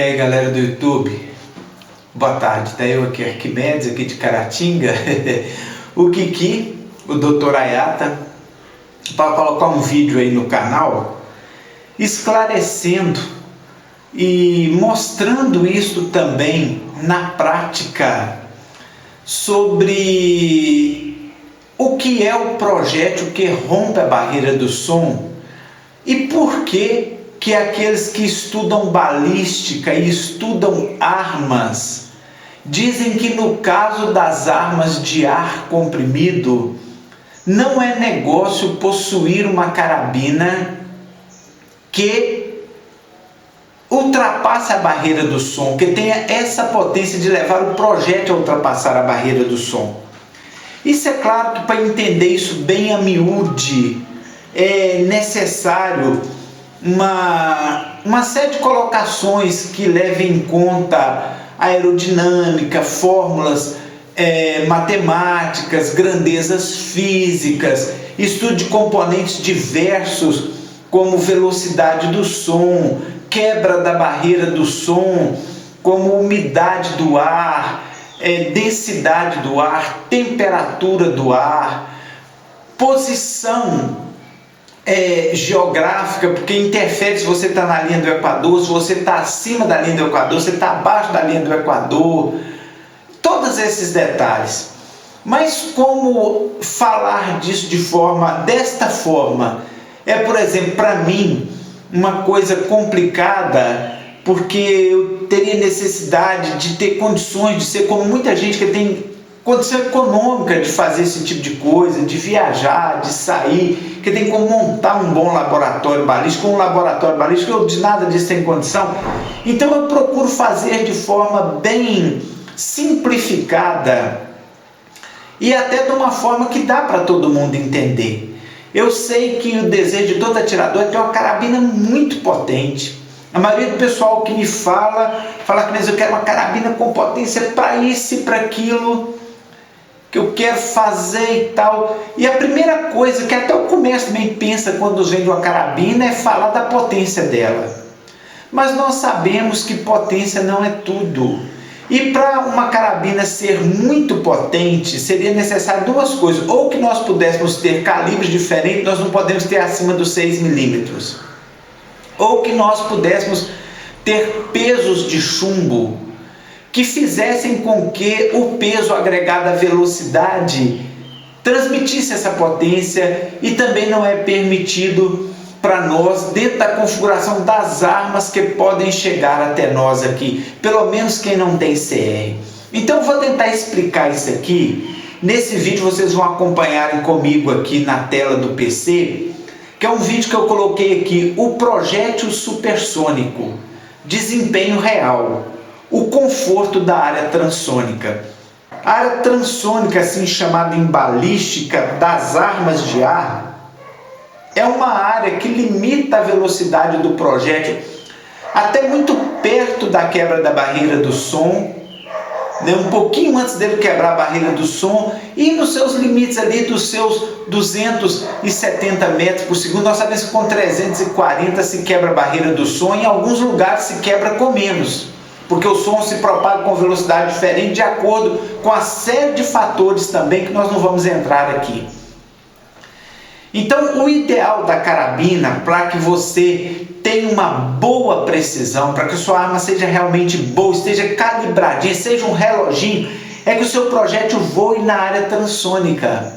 E aí galera do YouTube, boa tarde, tá eu aqui, Arquimedes, aqui de Caratinga, o Kiki, o Dr. Ayata, para colocar um vídeo aí no canal, esclarecendo e mostrando isso também na prática, sobre o que é o projétil que rompe a barreira do som e por que aqueles que estudam balística e estudam armas dizem que no caso das armas de ar comprimido não é negócio possuir uma carabina que ultrapasse a barreira do som, que tenha essa potência de levar o projétil a ultrapassar a barreira do som. Isso é claro que para entender isso bem a miúde é necessário uma série de colocações que levem em conta aerodinâmica, fórmulas matemáticas, grandezas físicas, estudo de componentes diversos como velocidade do som, quebra da barreira do som, como umidade do ar, densidade do ar, temperatura do ar, posição geográfica, porque interfere se você está na linha do Equador, se você está acima da linha do Equador, se está abaixo da linha do Equador, todos esses detalhes. Mas como falar disso desta forma por exemplo, para mim, uma coisa complicada, porque eu teria necessidade de ter condições de ser como muita gente que tem condição econômica de fazer esse tipo de coisa, de viajar, de sair, que tem como montar um bom laboratório balístico, eu de nada disso tenho condição. Então eu procuro fazer de forma bem simplificada e até de uma forma que dá para todo mundo entender. Eu sei que o desejo de todo atirador é ter uma carabina muito potente. A maioria do pessoal que me fala que eu quero uma carabina com potência para isso e para aquilo que eu quero fazer e tal. E a primeira coisa que até o comércio também pensa quando vende uma carabina é falar da potência dela. Mas nós sabemos que potência não é tudo. E para uma carabina ser muito potente, seria necessário duas coisas. Ou que nós pudéssemos ter calibres diferentes, nós não podemos ter acima dos 6 milímetros. Ou que nós pudéssemos ter pesos de chumbo que fizessem com que o peso agregado à velocidade transmitisse essa potência, e também não é permitido para nós dentro da configuração das armas que podem chegar até nós aqui, pelo menos quem não tem CR. Então eu vou tentar explicar isso aqui. Nesse vídeo vocês vão acompanharem comigo aqui na tela do PC, que é um vídeo que eu coloquei aqui, o projétil supersônico, desempenho real, o conforto da área transônica. A área transônica, assim chamada em balística, das armas de ar, é uma área que limita a velocidade do projétil até muito perto da quebra da barreira do som, um pouquinho antes dele quebrar a barreira do som, e nos seus limites ali dos seus 270 metros por segundo. Nós sabemos que com 340 se quebra a barreira do som, em alguns lugares se quebra com menos, porque o som se propaga com velocidade diferente de acordo com a série de fatores também que nós não vamos entrar aqui. Então o ideal da carabina, para que você tenha uma boa precisão, para que a sua arma seja realmente boa, esteja calibradinha, seja um reloginho, é que o seu projétil voe na área transônica,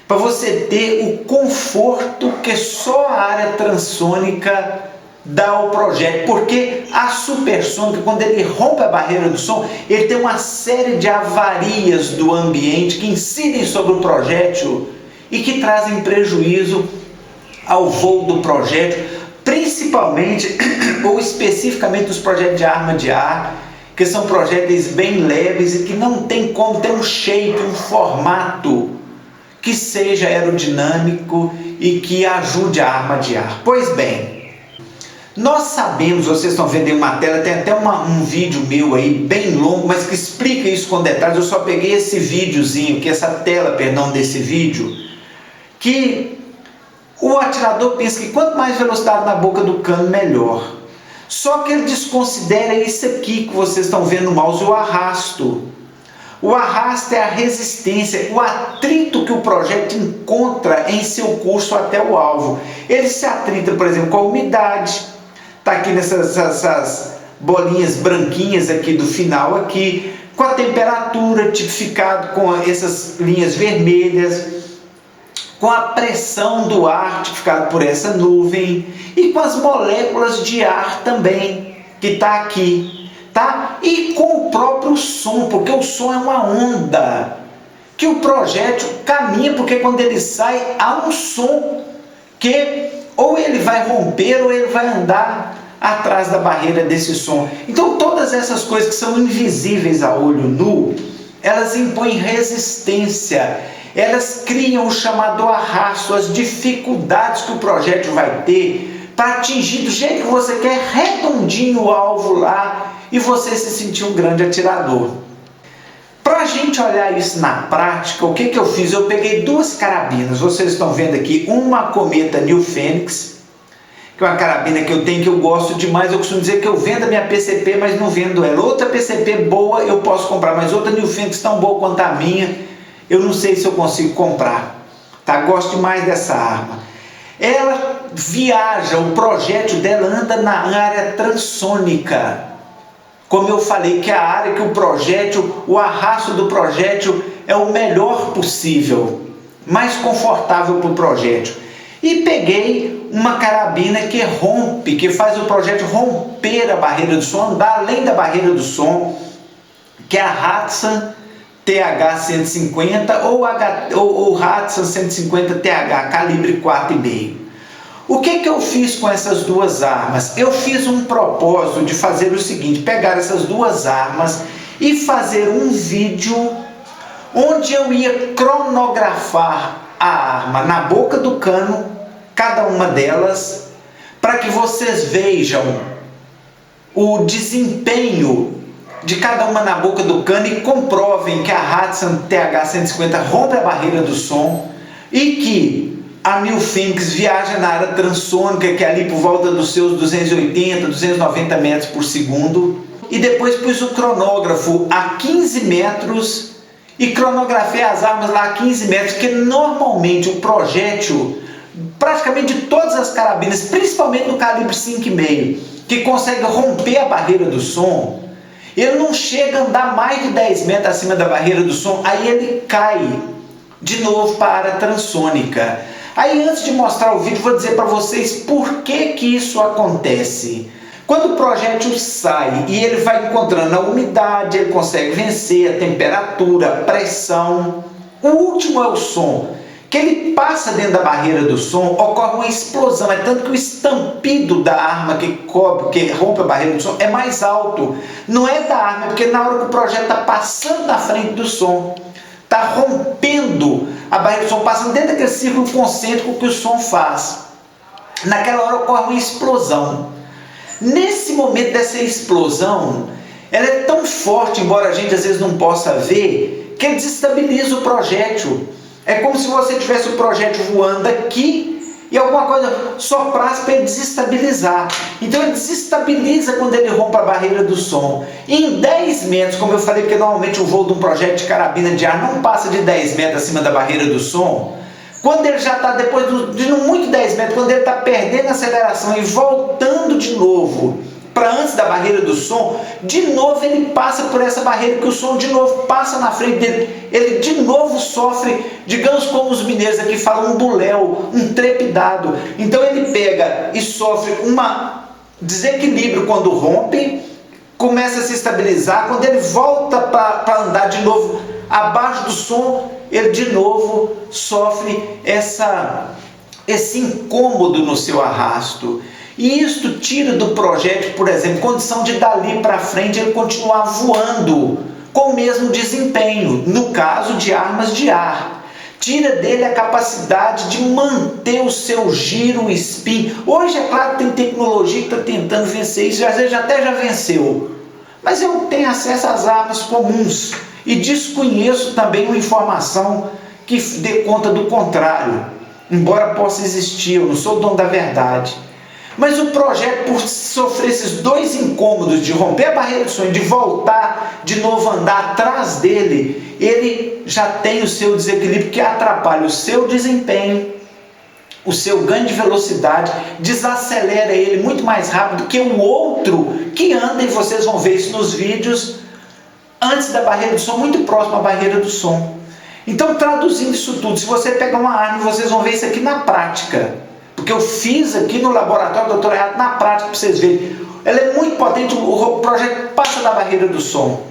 para você ter o conforto que só a área transônica dá ao projétil, porque a supersônica, quando ele rompe a barreira do som, ele tem uma série de avarias do ambiente que incidem sobre o projétil e que trazem prejuízo ao voo do projétil, principalmente ou especificamente dos projéteis de arma de ar, que são projéteis bem leves e que não tem como ter um shape, um formato que seja aerodinâmico e que ajude a arma de ar. Pois bem, nós sabemos, vocês estão vendo em uma tela, tem até um vídeo meu aí bem longo, mas que explica isso com detalhes. Eu só peguei esse videozinho, essa tela, desse vídeo, que o atirador pensa que quanto mais velocidade na boca do cano, melhor. Só que ele desconsidera isso aqui que vocês estão vendo no mouse, o arrasto. O arrasto é a resistência, o atrito que o projétil encontra em seu curso até o alvo. Ele se atrita, por exemplo, com a umidade. Está aqui nessas bolinhas branquinhas aqui do final aqui, com a temperatura, tipificado com essas linhas vermelhas, com a pressão do ar, tipificado por essa nuvem, e com as moléculas de ar também, que está aqui, tá? E com o próprio som, porque o som é uma onda, que o projétil caminha, porque quando ele sai, há um som, que ou ele vai romper, ou ele vai andar atrás da barreira desse som. Então todas essas coisas que são invisíveis a olho nu, elas impõem resistência, elas criam o chamado arrasto, as dificuldades que o projétil vai ter para atingir do jeito que você quer, redondinho o alvo lá, e você se sentir um grande atirador. Para a gente olhar isso na prática, o que eu fiz? Eu peguei duas carabinas, vocês estão vendo aqui, uma Cometa New Fênix, que é uma carabina que eu tenho, que eu gosto demais. Eu costumo dizer que eu vendo a minha PCP, mas não vendo ela. Outra PCP boa eu posso comprar, mas outra New Fênix tão boa quanto a minha, eu não sei se eu consigo comprar. Tá? Gosto demais dessa arma. Ela viaja, o projétil dela anda na área transônica. Como eu falei, que é a área que o projétil, o arrasto do projétil é o melhor possível, mais confortável para o projétil. E peguei uma carabina que rompe, que faz o projétil romper a barreira do som, andar além da barreira do som, que é a Hatsan TH-150 ou Hatsan 150 TH, calibre 4,5. O que eu fiz com essas duas armas? Eu fiz um propósito de fazer o seguinte, pegar essas duas armas e fazer um vídeo onde eu ia cronografar a arma na boca do cano, cada uma delas, para que vocês vejam o desempenho de cada uma na boca do cano e comprovem que a Hatsan TH-150 rompe a barreira do som e que a New Fênix viaja na área transônica, que é ali por volta dos seus 280, 290 metros por segundo. E depois pus o cronógrafo a 15 metros e cronografei as armas lá a 15 metros, que normalmente o projétil, praticamente de todas as carabinas, principalmente no calibre 5,5, que consegue romper a barreira do som, ele não chega a andar mais de 10 metros acima da barreira do som, aí ele cai de novo para a área transônica. Aí antes de mostrar o vídeo, vou dizer para vocês por que isso acontece. Quando o projétil sai e ele vai encontrando a umidade, ele consegue vencer a temperatura, a pressão. O último é o som. Que ele passa dentro da barreira do som, ocorre uma explosão. É tanto que o estampido da arma que rompe a barreira do som é mais alto. Não é da arma, é porque na hora que o projétil está passando na frente do som, está rompendo a barreira do som, passando dentro daquele círculo concêntrico que o som faz. Naquela hora ocorre uma explosão. Nesse momento dessa explosão, ela é tão forte, embora a gente às vezes não possa ver, que ele desestabiliza o projétil. É como se você tivesse o projétil voando aqui e alguma coisa soprasse para ele desestabilizar. Então ele desestabiliza quando ele rompe a barreira do som. Em 10 metros, como eu falei, porque normalmente o voo de um projétil de carabina de ar não passa de 10 metros acima da barreira do som, quando ele já está, depois de não muito 10 metros, quando ele está perdendo a aceleração e voltando de novo para antes da barreira do som, de novo ele passa por essa barreira, que o som de novo passa na frente dele, ele de novo sofre, digamos como os mineiros aqui falam, um buléu, um trepidado. Então ele pega e sofre um desequilíbrio quando rompe, começa a se estabilizar, quando ele volta para andar de novo abaixo do som, ele de novo sofre esse incômodo no seu arrasto. E isto tira do projétil, por exemplo, condição de dali para frente ele continuar voando com o mesmo desempenho, no caso de armas de ar. Tira dele a capacidade de manter o seu giro, o spin. Hoje, é claro, tem tecnologia que está tentando vencer isso, às vezes até já venceu. Mas eu tenho acesso às armas comuns e desconheço também uma informação que dê conta do contrário, embora possa existir, eu não sou o dono da verdade. Mas o projeto, por sofrer esses dois incômodos de romper a barreira do sonho, de voltar de novo a andar atrás dele, ele já tem o seu desequilíbrio que atrapalha o seu desempenho, o seu ganho de velocidade, desacelera ele muito mais rápido que o outro que anda, e vocês vão ver isso nos vídeos, antes da barreira do som, muito próximo à barreira do som. Então, traduzindo isso tudo, se você pegar uma arma, vocês vão ver isso aqui na prática. Porque eu fiz aqui no laboratório do Dr. Renato na prática para vocês verem. Ela é muito potente, o projeto passa da barreira do som.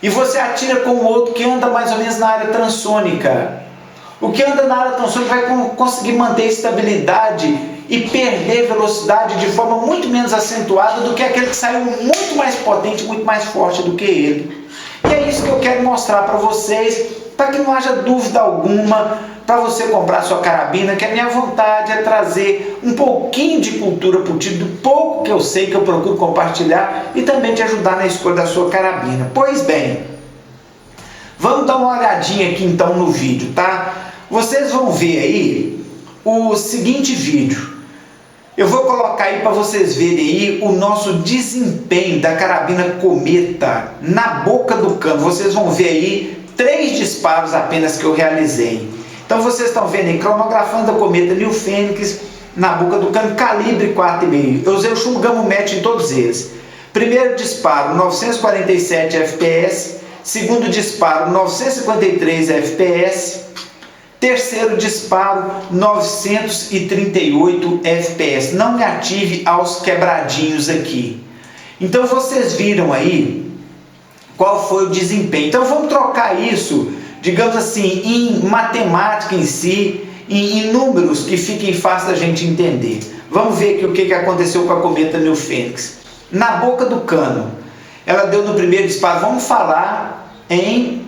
E você atira com o outro que anda mais ou menos na área transônica. O que anda na área transônica vai conseguir manter estabilidade e perder velocidade de forma muito menos acentuada do que aquele que saiu muito mais potente, muito mais forte do que ele. E é isso que eu quero mostrar para vocês, para que não haja dúvida alguma, para você comprar sua carabina, que a minha vontade é trazer um pouquinho de cultura para o tiro, do pouco que eu sei, que eu procuro compartilhar, e também te ajudar na escolha da sua carabina. Pois bem, vamos dar uma olhadinha aqui então no vídeo, tá? Vocês vão ver aí o seguinte vídeo. Eu vou colocar aí para vocês verem aí o nosso desempenho da carabina Cometa na boca do cano. Vocês vão ver aí 3 disparos apenas que eu realizei. Então vocês estão vendo aí, cronografando a Cometa New Fênix na boca do cano, calibre 4,5. Eu usei o chumbo Gamma Match em todos eles. Primeiro disparo, 947 fps. Segundo disparo, 953 fps. Terceiro disparo, 938 fps. Não me ative aos quebradinhos aqui. Então vocês viram aí qual foi o desempenho. Então vamos trocar isso, digamos assim, em matemática em si, em números que fiquem fácil da gente entender. Vamos ver aqui o que aconteceu com a Cometa New Fênix. Na boca do cano, ela deu no primeiro disparo, vamos falar em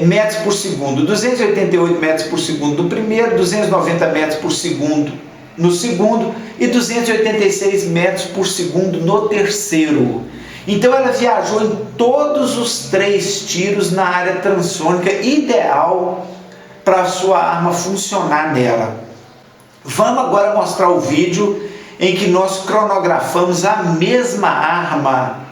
metros por segundo, 288 metros por segundo no primeiro, 290 metros por segundo no segundo e 286 metros por segundo no terceiro. Então ela viajou em todos os 3 tiros na área transônica, ideal para a sua arma funcionar nela. Vamos agora mostrar o vídeo em que nós cronografamos a mesma arma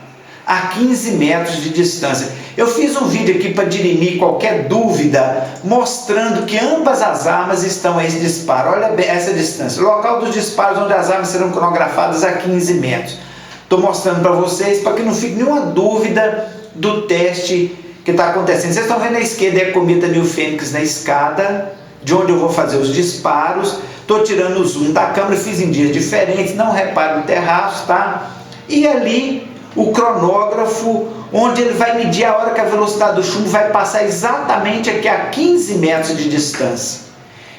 a 15 metros de distância. Eu fiz um vídeo aqui para dirimir qualquer dúvida, mostrando que ambas as armas estão a esse disparo. Olha bem essa distância, o local dos disparos onde as armas serão cronografadas a 15 metros. Estou mostrando para vocês, para que não fique nenhuma dúvida do teste que está acontecendo. Vocês estão vendo à esquerda é a Cometa New Fênix na escada, de onde eu vou fazer os disparos. Estou tirando o zoom da câmera, fiz em dias diferentes, não repare no terraço, tá? E ali o cronógrafo, onde ele vai medir a hora que a velocidade do chumbo vai passar exatamente aqui a 15 metros de distância.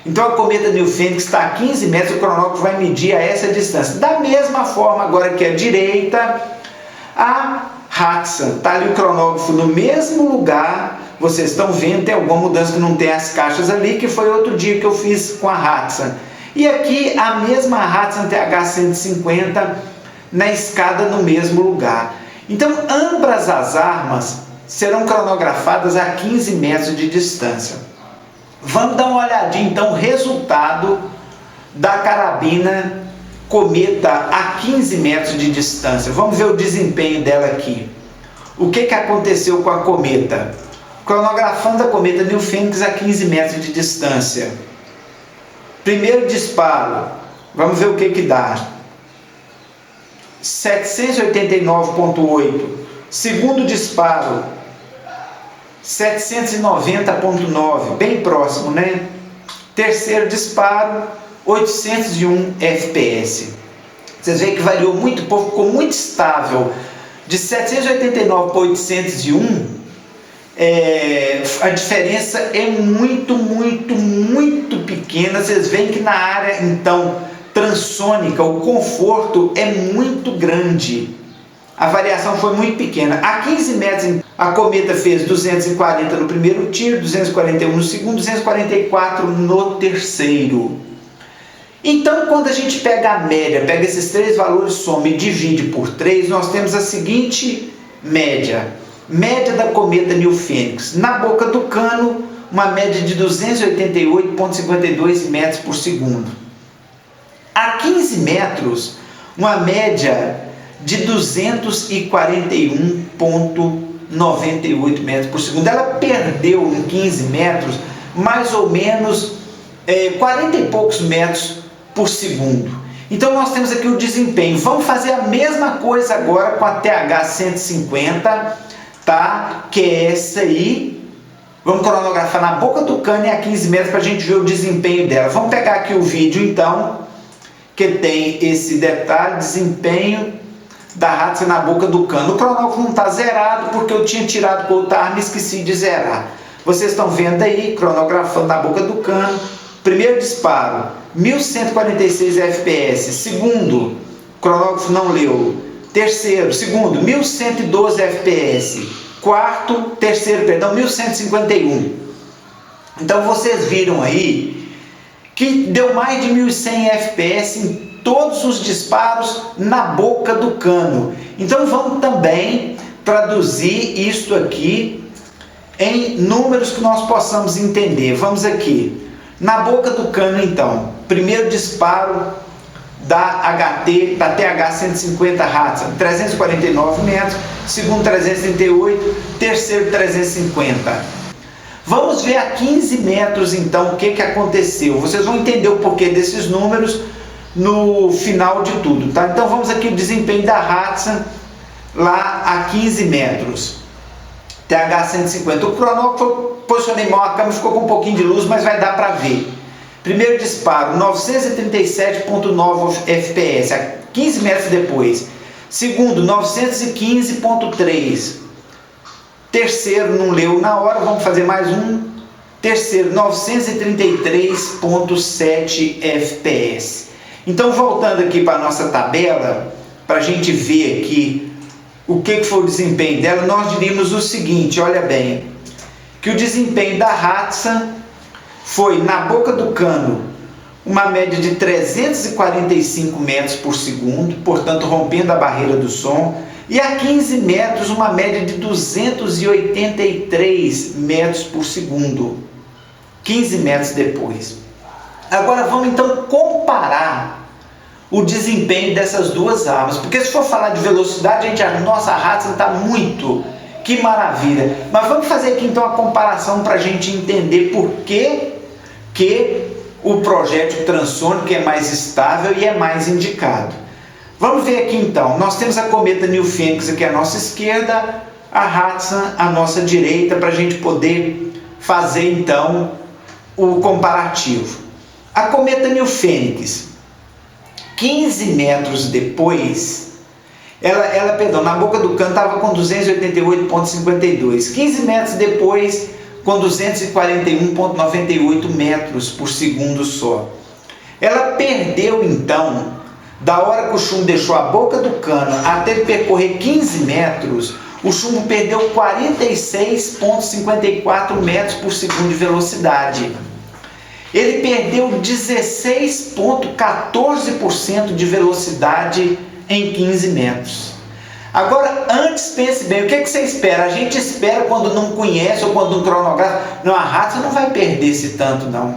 Então a Cometa New Fênix está a 15 metros, o cronógrafo vai medir a essa distância. Da mesma forma, agora aqui à direita, a Hatsan, está ali o cronógrafo no mesmo lugar. Vocês estão vendo, tem alguma mudança que não tem as caixas ali, que foi outro dia que eu fiz com a Hatsan. E aqui a mesma Hatsan TH-150 na escada no mesmo lugar. Então ambas as armas serão cronografadas a 15 metros de distância. Vamos dar uma olhadinha então o resultado da carabina Cometa a 15 metros de distância. Vamos ver o desempenho dela aqui. O que aconteceu com a Cometa? Cronografando a Cometa New Fênix a 15 metros de distância. Primeiro disparo, vamos ver o que dá. 789,8. Segundo disparo, 790,9. Bem próximo, né? Terceiro disparo, 801 fps. Vocês veem que variou muito pouco, ficou muito estável. De 789 para 801, a diferença é muito pequena. Vocês veem que na área então transônica o conforto é muito grande, a variação foi muito pequena. A 15 metros a Cometa fez 240 no primeiro tiro, 241 no segundo, 244 no terceiro. Então quando a gente pega a média, pega esses 3 valores, soma e divide por 3, nós temos a seguinte média da Cometa New Fênix. Na boca do cano, uma média de 288,52 metros por segundo. A 15 metros, uma média de 241,98 metros por segundo. Ela perdeu em 15 metros mais ou menos 40 e poucos metros por segundo. Então nós temos aqui o desempenho. Vamos fazer a mesma coisa agora com a TH 150, tá? Que é essa aí. Vamos cronografar na boca do cano e a 15 metros para a gente ver o desempenho dela. Vamos pegar aqui o vídeo então, que tem esse detalhe, desempenho da Hatsan na boca do cano. O cronógrafo não está zerado porque eu tinha tirado o coulthard e esqueci de zerar. Vocês estão vendo aí, cronografando na boca do cano. Primeiro disparo, 1146 fps. Segundo, o cronógrafo não leu. Terceiro, segundo, 1112 fps. Terceiro, 1151. Então vocês viram aí que deu mais de 1100 fps em todos os disparos na boca do cano. Então vamos também traduzir isso aqui em números que nós possamos entender. Vamos aqui. Na boca do cano, então, primeiro disparo da TH 150 Hatsan, 349 metros, segundo 338, terceiro 350. Vamos ver a 15 metros, então, o que aconteceu. Vocês vão entender o porquê desses números no final de tudo, tá? Então vamos aqui o desempenho da Hatsan lá a 15 metros. TH 150. O cronógrafo, posicionei mal a câmera, ficou com um pouquinho de luz, mas vai dar para ver. Primeiro disparo, 937,9 fps, 15 metros depois. Segundo, 915,3. Terceiro, não leu na hora, vamos fazer mais um. Terceiro, 933,7 fps. Então, voltando aqui para a nossa tabela, para a gente ver aqui o que foi o desempenho dela, nós diríamos o seguinte, olha bem, que o desempenho da Hatsan foi, na boca do cano, uma média de 345 metros por segundo, portanto rompendo a barreira do som, e a 15 metros uma média de 283 metros por segundo, 15 metros depois. Agora vamos então comparar o desempenho dessas duas armas, porque se for falar de velocidade, a gente acha, nossa, a Hatsan está muito, que maravilha, mas vamos fazer aqui então a comparação para a gente entender por que o projétil transônico é mais estável e é mais indicado. Vamos ver aqui então, nós temos a cometa New Fênix aqui à nossa esquerda, a Hatsan à nossa direita, para a gente poder fazer então o comparativo. A cometa New Fênix, 15 metros depois, ela, na boca do cano estava com 288,52. 15 metros depois, com 241,98 metros por segundo só. Ela perdeu, então, da hora que o chumbo deixou a boca do cano até percorrer 15 metros, o chumbo perdeu 46,54 metros por segundo de velocidade. Ele perdeu 16,14% de velocidade em 15 metros. Agora, antes pense bem, o que você espera? A gente espera quando não conhece ou quando não cronografa. Não, a Hatsan não vai perder esse tanto, não.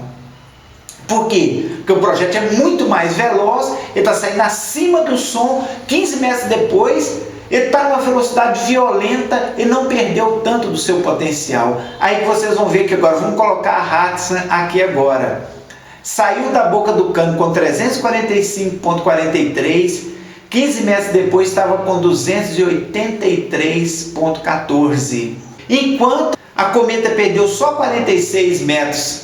Por quê? Porque o projétil é muito mais veloz, ele está saindo acima do som, 15 metros depois, ele está numa velocidade violenta e não perdeu tanto do seu potencial. Aí vocês vão ver que agora, vamos colocar a Hatsan aqui agora. Saiu da boca do cano com 345,43, 15 metros depois estava com 283,14. Enquanto a cometa perdeu só 46 metros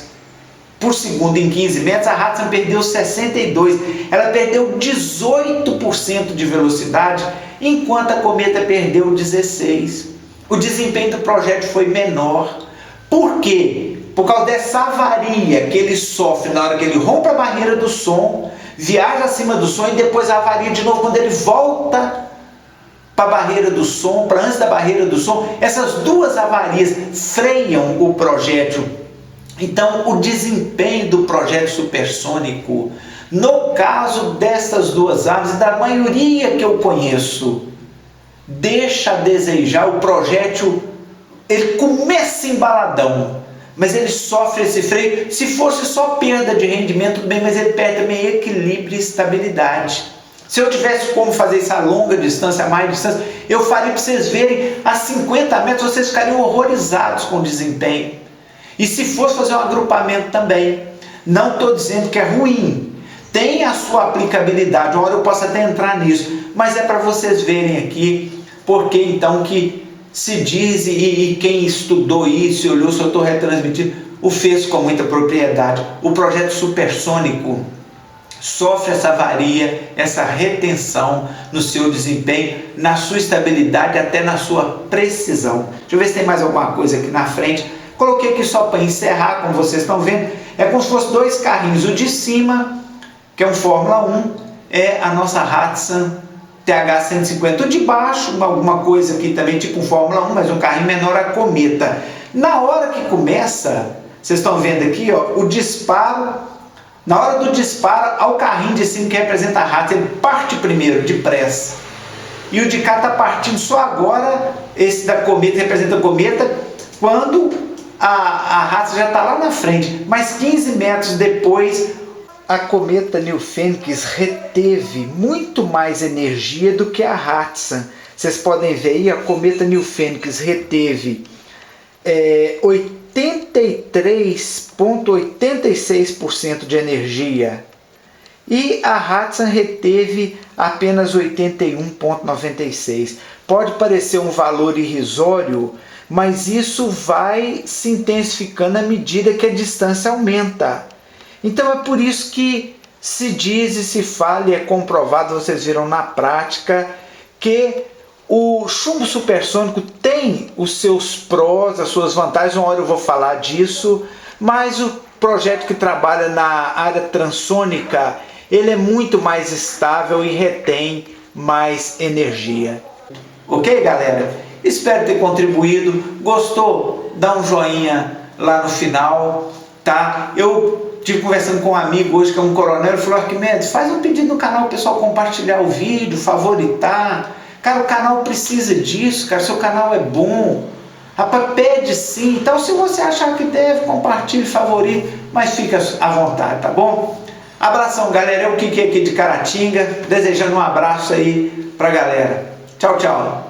por segundo em 15 metros, a Hatsan perdeu 62. Ela perdeu 18% de velocidade, enquanto a cometa perdeu 16%. O desempenho do projétil foi menor. Por quê? Por causa dessa avaria que ele sofre na hora que ele rompe a barreira do som, viaja acima do som e depois avaria de novo quando ele volta para a barreira do som, para antes da barreira do som. Essas duas avarias freiam o projétil. Então, o desempenho do projétil supersônico, no caso dessas duas armas, da maioria que eu conheço, deixa a desejar. O projétil, ele começa embaladão, mas ele sofre esse freio. Se fosse só perda de rendimento, tudo bem, mas ele perde também equilíbrio e estabilidade. Se eu tivesse como fazer isso a longa distância, a mais distância, eu faria para vocês verem a 50 metros, vocês ficariam horrorizados com o desempenho. E se fosse fazer um agrupamento também, não estou dizendo que é ruim, tem a sua aplicabilidade, uma hora eu posso até entrar nisso, mas é para vocês verem aqui, porque então que se diz, e quem estudou isso e olhou se eu estou retransmitindo, o fez com muita propriedade. O projeto supersônico sofre essa avaria, essa retenção no seu desempenho, na sua estabilidade, até na sua precisão. Deixa eu ver se tem mais alguma coisa aqui na frente. Coloquei aqui só para encerrar, como vocês estão vendo, é como se fosse dois carrinhos. O de cima, que é um Fórmula 1, é a nossa Hatsan TH150. O de baixo, alguma coisa aqui também, tipo um Fórmula 1, mas um carrinho menor, a Cometa. Na hora que começa, vocês estão vendo aqui, ó, o disparo. Na hora do disparo, ao carrinho de cima que representa a Hatsan, ele parte primeiro, depressa. E o de cá está partindo só agora, esse da Cometa representa a Cometa, quando a Hatsan já está lá na frente. Mas 15 metros depois, a Cometa New Fênix reteve muito mais energia do que a Hatsan. Vocês podem ver aí, a Cometa New Fênix reteve 83,86% de energia e a Hatsan reteve apenas 81,96%. Pode parecer um valor irrisório, mas isso vai se intensificando à medida que a distância aumenta. Então é por isso que se diz e se fala, e é comprovado, vocês viram na prática, que o chumbo supersônico tem os seus prós, as suas vantagens. Uma hora eu vou falar disso, mas o projeto que trabalha na área transônica, ele é muito mais estável e retém mais energia. Ok, galera? Espero ter contribuído. Gostou? Dá um joinha lá no final, tá? Eu estive conversando com um amigo hoje que é um coronel, ele falou: Arquimedes, faz um pedido no canal, o pessoal compartilhar o vídeo, favoritar. Cara, o canal precisa disso, cara, seu canal é bom. Rapaz, pede sim. Então, se você achar que deve, compartilhe, favorite, mas fica à vontade, tá bom? Abração, galera. É o Kiki aqui de Caratinga, desejando um abraço aí pra galera. Tchau, tchau.